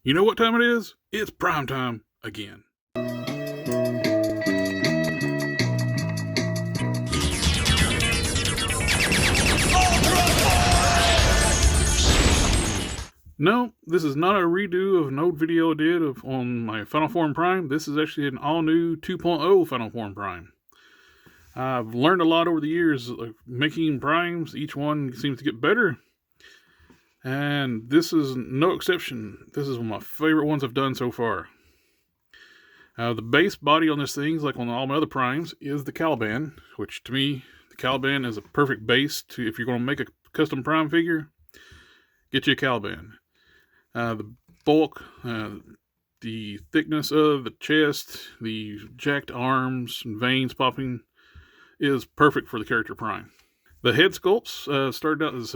You know what time it is? It's prime time again. No, this is not a redo of an old video I did on my Final Form Prime. This is actually an all-new 2.0 Final Form Prime. I've learned a lot over the years of making primes. Each one seems to get better. And this is no exception. This is one of my favorite ones I've done so far. The base body on this thing, like on all my other primes, is the Caliban, which to me, the Caliban is a perfect base to, if you're going to make a custom prime figure, get you a Caliban. The bulk, the thickness of the chest, the jacked arms and veins popping is perfect for the character prime. The head sculpts started out as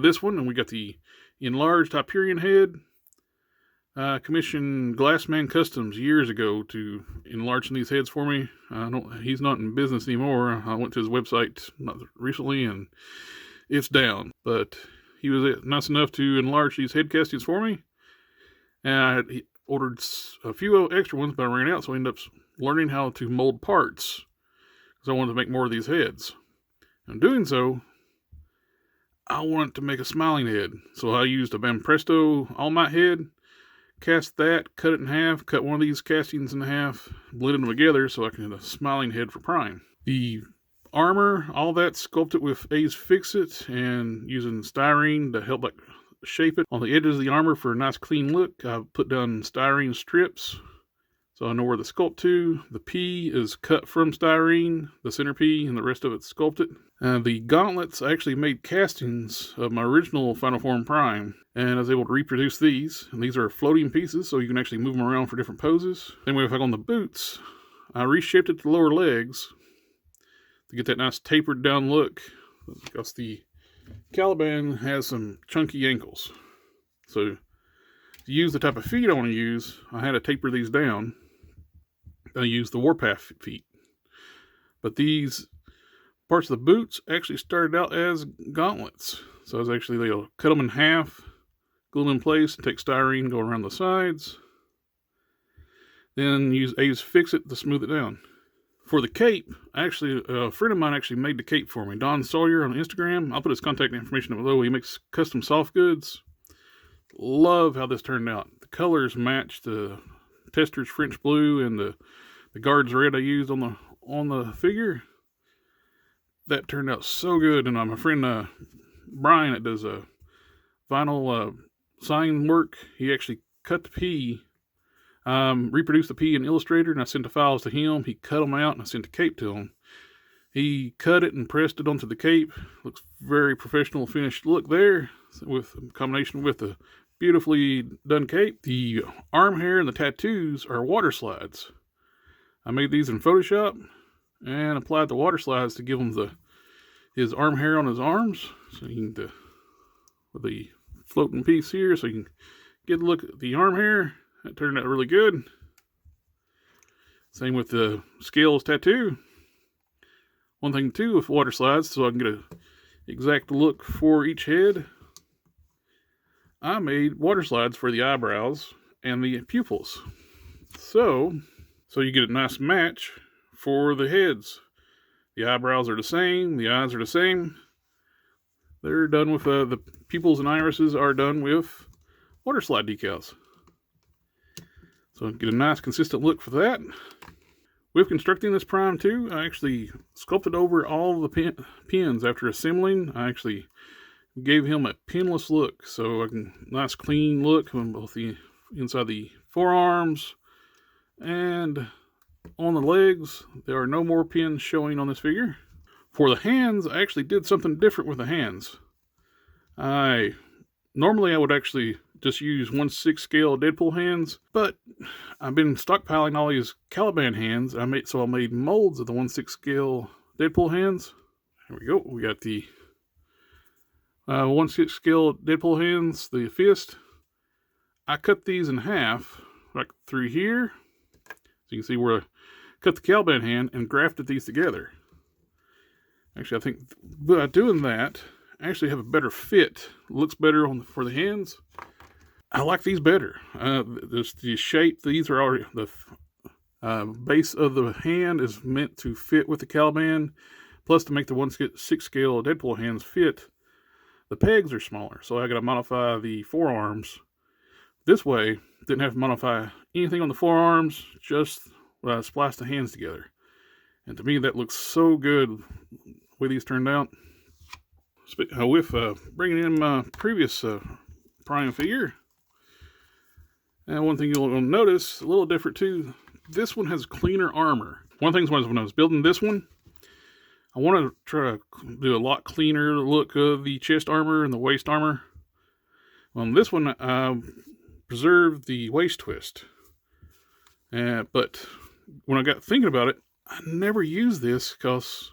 this one, and we got the enlarged Hyperion head. Commissioned Glassman Customs years ago to enlarge these heads for me. He's not in business anymore. I went to his website recently, and it's down, but he was nice enough to enlarge these head castings for me. And I ordered a few extra ones, but I ran out, so I ended up learning how to mold parts because I wanted to make more of these heads. In doing so, I wanted to make a smiling head. So I used a Bampresto all-matte head, cast that, cut it in half, cut one of these castings in half, blended them together so I can have a smiling head for Prime. The armor, all that, sculpted with A's Fix-It and using styrene to help shape it on the edges of the armor for a nice clean look. I put down styrene strips so I know where to sculpt to. The P is cut from styrene, the center P, and the rest of it's sculpted. The gauntlets, I actually made castings of my original Final Form Prime, and I was able to reproduce these. And these are floating pieces, so you can actually move them around for different poses. Same way, if I go on the boots, I reshaped it to the lower legs to get that nice tapered down look, because the Caliban has some chunky ankles. So to use the type of feet I want to use, I had to taper these down. I used the Warpath feet. But these parts of the boots actually started out as gauntlets. So I was actually, they'll cut them in half, glue them in place, take styrene, go around the sides. Then use A's Fix-It to smooth it down. For the cape, actually, a friend of mine actually made the cape for me. Don Sawyer on Instagram. I'll put his contact information below. He makes custom soft goods. Love how this turned out. The colors match the Tester's French blue and the guard's red I used on the figure. That turned out so good. And my friend Brian that does vinyl sign work, he actually cut the P. Reproduced the P in Illustrator, and I sent the files to him. He cut them out, and I sent the cape to him. He cut it and pressed it onto the cape. Looks very professional finished look there, with combination with the beautifully done cape. The arm hair and the tattoos are water slides. I made these in Photoshop and applied the water slides to give him his arm hair on his arms. So you can with the floating piece here, so you can get a look at the arm hair. That turned out really good. Same with the scales tattoo. One thing too with water slides, so I can get an exact look for each head, I made water slides for the eyebrows and the pupils. So you get a nice match for the heads. The eyebrows are the same, the eyes are the same. They're done with, the pupils and irises are done with water slide decals. So get a nice consistent look for that. With constructing this Prime too, I actually sculpted over all the pins after assembling. I actually gave him a pinless look, so I can nice clean look on both the inside the forearms and on the legs. There are no more pins showing on this figure. For the hands, I actually did something different with the hands. Normally I would actually just use 1/6 scale Deadpool hands, but I've been stockpiling all these Caliban hands. I made molds of the 1/6 scale Deadpool hands. Here we go. We got the 1/6 scale Deadpool hands, the fist. I cut these in half, like through here. So you can see where I cut the Caliban hand and grafted these together. Actually, I think by doing that, I actually have a better fit. Looks better for the hands. I like these better. The shape, these are already, the base of the hand is meant to fit with the Caliban, plus to make the 1/6 scale Deadpool hands fit, the pegs are smaller, so I got to modify the forearms. This way, didn't have to modify anything on the forearms, just splice the hands together. And to me, that looks so good the way these turned out. With bringing in my previous Prime figure, and one thing you'll notice, a little different too, this one has cleaner armor. One of the things was when I was building this one, I wanted to try to do a lot cleaner look of the chest armor and the waist armor. On this one, I preserved the waist twist. But when I got thinking about it, I never use this because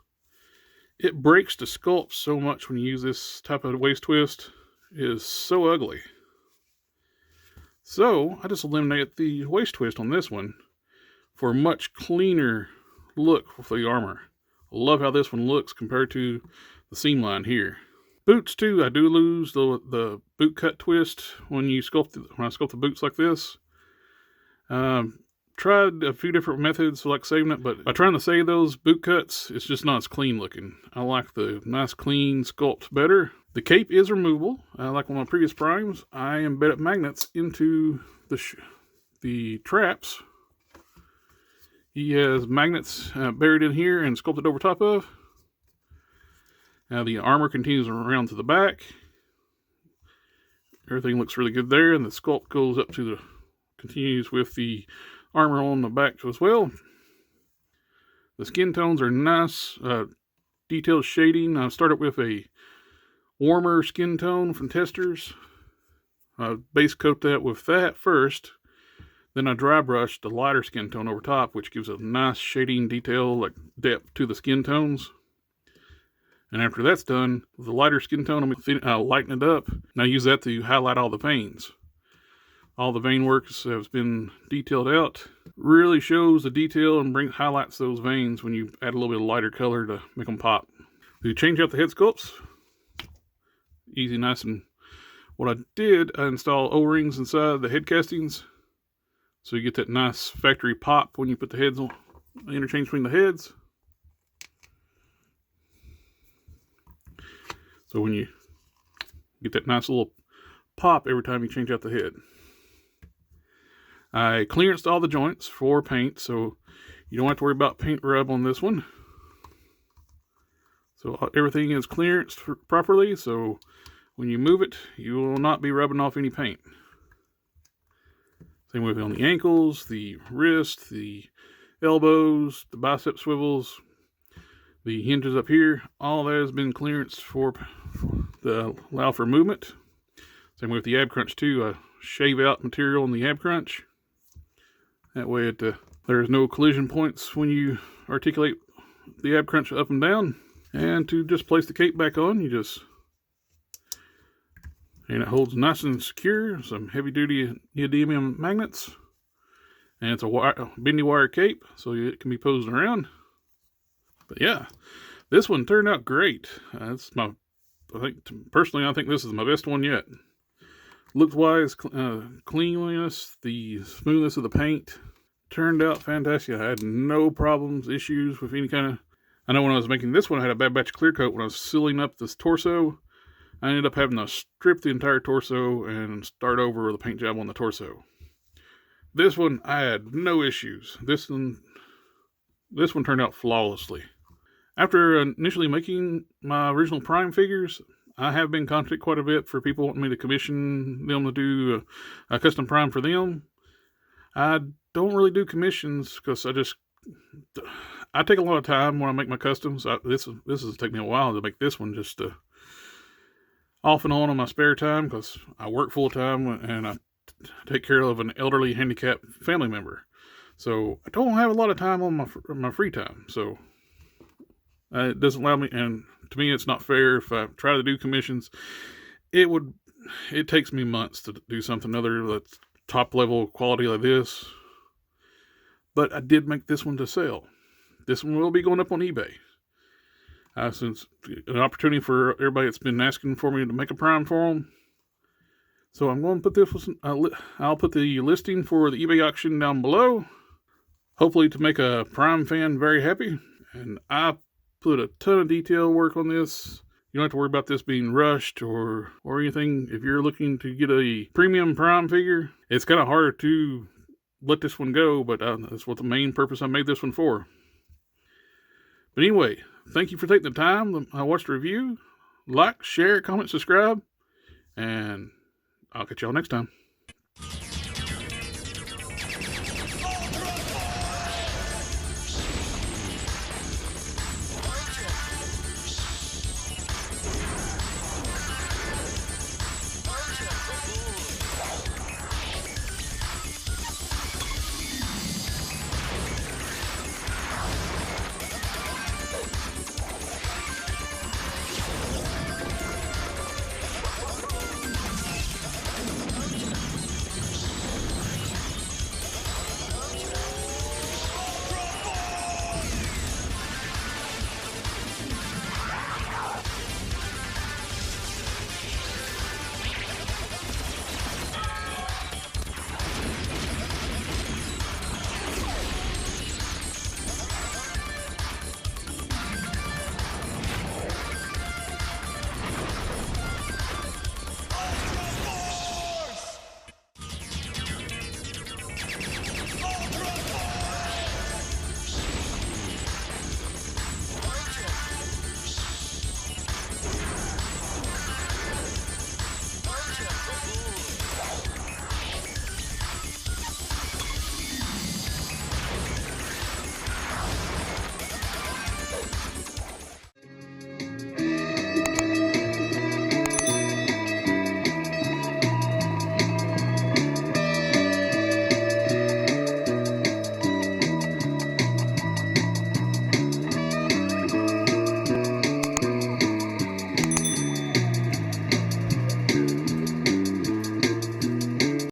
it breaks the sculpt so much when you use this type of waist twist. It is so ugly. So I just eliminated the waist twist on this one for a much cleaner look with the armor. I love how this one looks compared to the seam line here. Boots too, I do lose the boot cut twist when I sculpt the boots like this. Tried a few different methods like saving it, but by trying to save those boot cuts, it's just not as clean looking. I like the nice clean sculpt better. The cape is removable. Like one of my previous primes, I embedded magnets into the traps. He has magnets buried in here and sculpted over top of. Now the armor continues around to the back. Everything looks really good there, and the sculpt goes up to continues with the armor on the back as well. The skin tones are nice, detailed shading. I started with a warmer skin tone from Testers. I base coat that with that first. Then I dry brushed the lighter skin tone over top, which gives a nice shading detail, like depth to the skin tones. And after that's done, with the lighter skin tone, I'll lighten it up. And I use that to highlight all the veins. All the vein works has been detailed out. Really shows the detail and highlights those veins when you add a little bit of lighter color to make them pop. To change out the head sculpts, easy, nice, and what I did, I installed O-rings inside the head castings. So you get that nice factory pop when you put the heads on, interchange between the heads. So when you get that nice little pop every time you change out the head. I clearanced all the joints for paint, so you don't have to worry about paint rub on this one. So everything is clearanced properly, so when you move it, you will not be rubbing off any paint. Same with on the ankles, the wrist, the elbows, the bicep swivels, the hinges up here. All that has been clearanced to allow for movement. Same with the ab crunch too. I shave out material in the ab crunch. That way there's no collision points when you articulate the ab crunch up and down. And to just place the cape back on, and it holds nice and secure, some heavy duty neodymium magnets. And it's a bendy wire cape, so it can be posed around. But yeah, this one turned out great. I think this is my best one yet. Looks wise, cleanliness, the smoothness of the paint turned out fantastic. I had no problems, issues with any kind of. I know when I was making this one, I had a bad batch of clear coat. When I was sealing up this torso, I ended up having to strip the entire torso and start over with a paint job on the torso. This one, I had no issues. This one turned out flawlessly. After initially making my original Prime figures, I have been contacted quite a bit for people wanting me to commission them to do a custom Prime for them. I don't really do commissions because I take a lot of time when I make my customs. This has taken me a while to make this one, just off and on my spare time, because I work full time and I take care of an elderly handicapped family member. So I don't have a lot of time on my free time. So it doesn't allow me, and to me it's not fair if I try to do commissions. It takes me months to do something other that's top level quality like this. But I did make this one to sell. This one will be going up on eBay. Since an opportunity for everybody that's been asking for me to make a Prime for them. So I'm going to put this, I'll put the listing for the eBay auction down below, hopefully to make a Prime fan very happy. And I put a ton of detail work on this. You don't have to worry about this being rushed or anything. If you're looking to get a premium Prime figure, it's kind of hard to let this one go, but that's what the main purpose I made this one for. But anyway, thank you for taking the time. I watched the review. Like, share, comment, subscribe, and I'll catch y'all next time.